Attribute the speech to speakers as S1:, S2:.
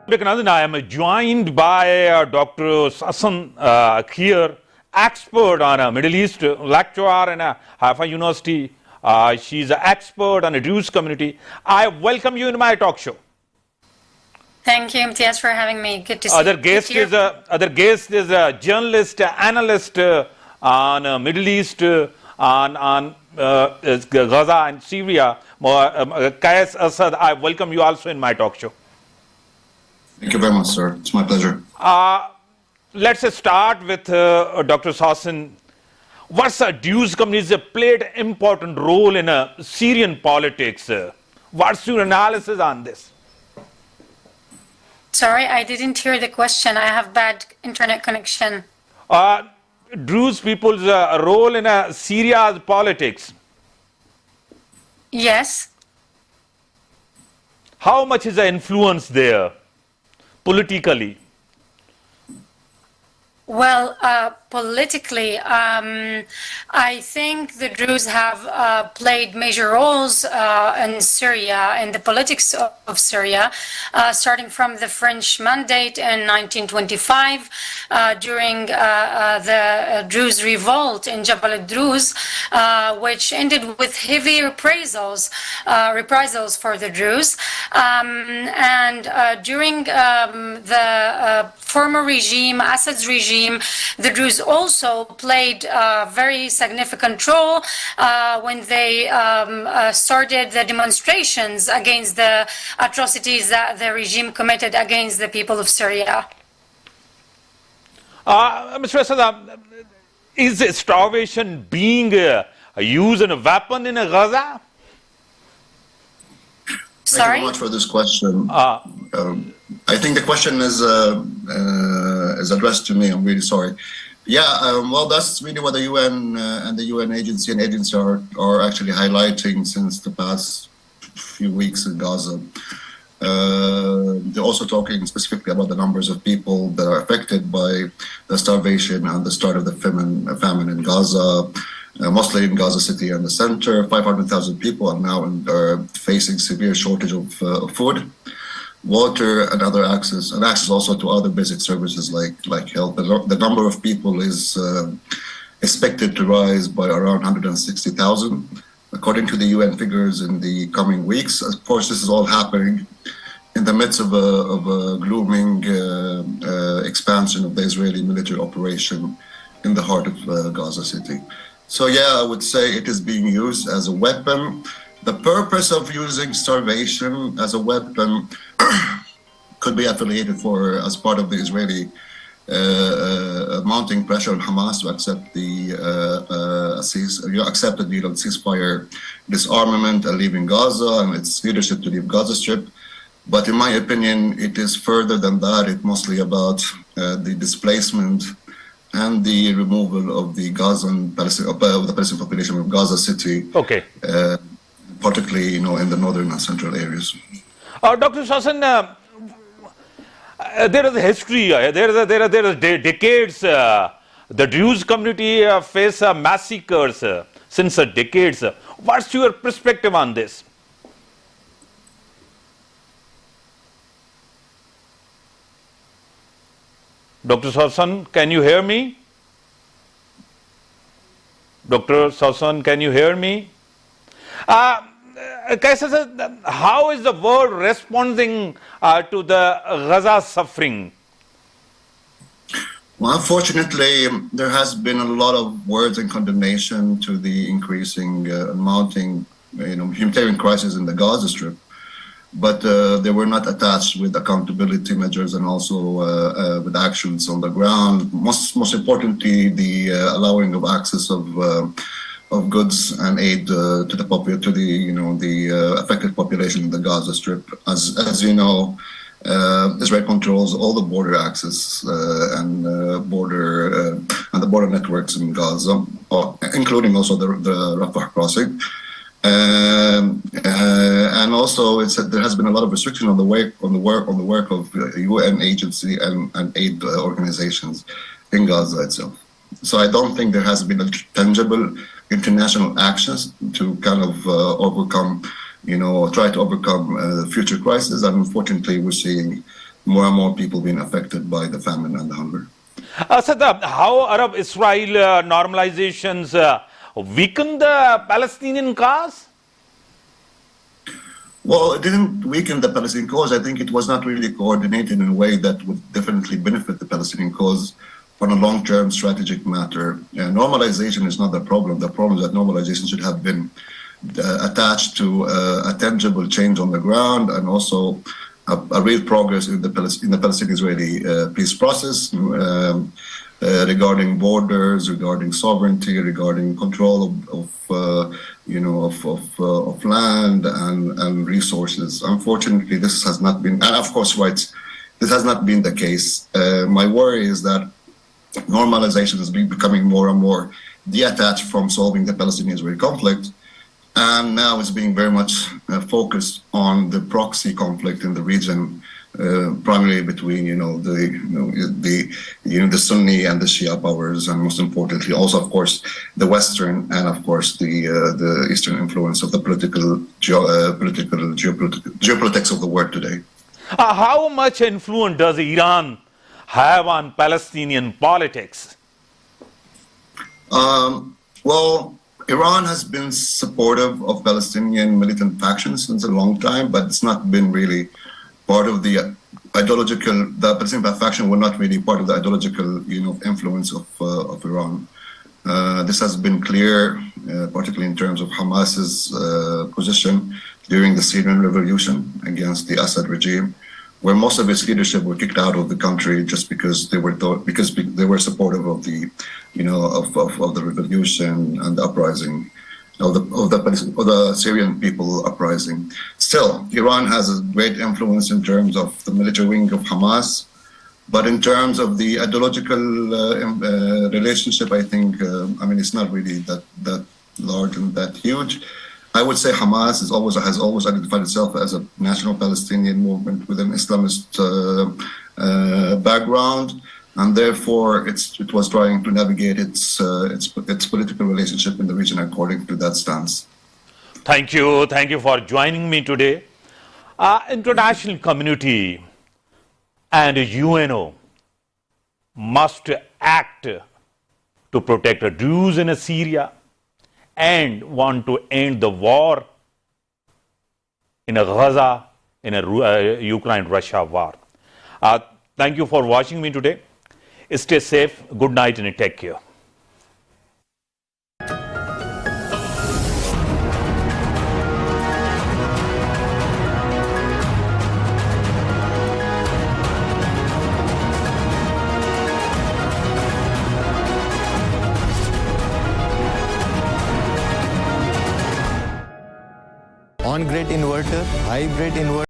S1: I am joined by Dr. Sasan here, expert on Middle East, lecturer in Haifa University. She's an expert on the Jewish community. I welcome you in my talk show.
S2: Thank you, Imtiaz, for having me. Good to see
S1: Other
S2: you.
S1: guest is a journalist, analyst on Middle East, on Gaza and Syria. Qais Asad, I welcome you also in my talk show.
S3: Thank you very much, sir. It's my pleasure.
S1: Let's start with Dr. Sasan. What's the Jewish communities played an important role in Syrian politics? What's your analysis on this?
S2: Sorry, I didn't hear the question. I have bad internet connection.
S1: Druze people's role in Syria's politics.
S2: Yes.
S1: How much is the influence there politically?
S2: Well, politically, I think the Druze have played major roles in Syria, in the politics of Syria, starting from the French mandate in 1925, during the Druze revolt in Jabal al-Druze, which ended with heavy reprisals for the Druze. And during the former regime, Assad's regime, the Druze also played a very significant role when they started the demonstrations against the atrocities that the regime committed against the people of Syria.
S1: Mr. Asad, is starvation being used as a weapon in Gaza?
S2: Sorry?
S3: Thank you very much for this question. I think the question is addressed to me. I'm really sorry. Yeah, well, that's really what the UN and the UN agency are actually highlighting since the past few weeks in Gaza. They're also talking specifically about the numbers of people that are affected by the starvation and the start of the famine in Gaza. Mostly in Gaza City and the center, 500,000 people are now facing severe shortage of food, water, and other access also to other basic services like health. The number of people is expected to rise by around 160,000, according to the UN figures in the coming weeks. Of course, this is all happening in the midst of a glooming expansion of the Israeli military operation in the heart of Gaza City. So yeah, I would say it is being used as a weapon. The purpose of using starvation as a weapon could be affiliated as part of the Israeli mounting pressure on Hamas to accept the deal of ceasefire, disarmament, and leaving Gaza, and its leadership to leave Gaza Strip. But in my opinion, it is further than that. It's mostly about the displacement and the removal of the Palestinian population of Gaza City, particularly in the northern and central areas.
S1: Dr. Sasan, there is a history. There are decades. The Jewish community face massacres since decades. What's your perspective on this? Dr. Sasan, can you hear me? Dr. Sasan, can you hear me? How is the world responding to the Gaza suffering?
S3: Well, unfortunately, there has been a lot of words and condemnation to the increasing, mounting, humanitarian crisis in the Gaza Strip. But they were not attached with accountability measures and also with actions on the ground. Most importantly, the allowing of access of goods and aid to the affected population in the Gaza Strip. As you know, Israel controls all the border access and the border networks in Gaza, including also the Rafah crossing. And also, there has been a lot of restriction on the work of UN agency and aid organizations in Gaza itself. So I don't think there has been a tangible international actions to kind of try to overcome the future crisis. And unfortunately, we're seeing more and more people being affected by the famine and the hunger.
S1: Sadab, how Arab-Israel normalizations weaken the Palestinian cause?
S3: Well, it didn't weaken the Palestinian cause. I think it was not really coordinated in a way that would definitely benefit the Palestinian cause on a long-term strategic matter. Normalization is not the problem. The problem is that normalization should have been attached to a tangible change on the ground and also a real progress in the Palestinian-Israeli peace process regarding borders, regarding sovereignty, regarding control of land and resources. Unfortunately, this has not been, and of course, rights. This has not been the case. My worry is that normalization is becoming more and more detached from solving the Palestinian-Israeli conflict, and now it's being very much focused on the proxy conflict in the region, primarily between the Sunni and the Shia powers, and most importantly, also of course the Western and of course the Eastern influence of the geopolitics of the world today.
S1: How much influence does Iran have on Palestinian politics?
S3: Well, Iran has been supportive of Palestinian militant factions since a long time, but it's not been really part of the Palestinian faction were not really part of the ideological, influence of Iran. This has been clear, particularly in terms of Hamas's position during the Syrian revolution against the Assad regime, where most of its leadership were kicked out of the country just because they were supportive of the of the revolution and the uprising of the Syrian people uprising. Still, Iran has a great influence in terms of the military wing of Hamas, but in terms of the ideological relationship, I think it's not really that large and that huge. I would say Hamas has always identified itself as a national Palestinian movement with an Islamist background, and therefore it was trying to navigate its political relationship in the region according to that stance.
S1: Thank you for joining me today. International community and UNO must act to protect the Jews in Syria and want to end the war in Gaza, in a Ukraine-Russia war. Thank you for watching me today. Stay safe, good night and take care.
S4: On-grid inverter, hybrid inverter.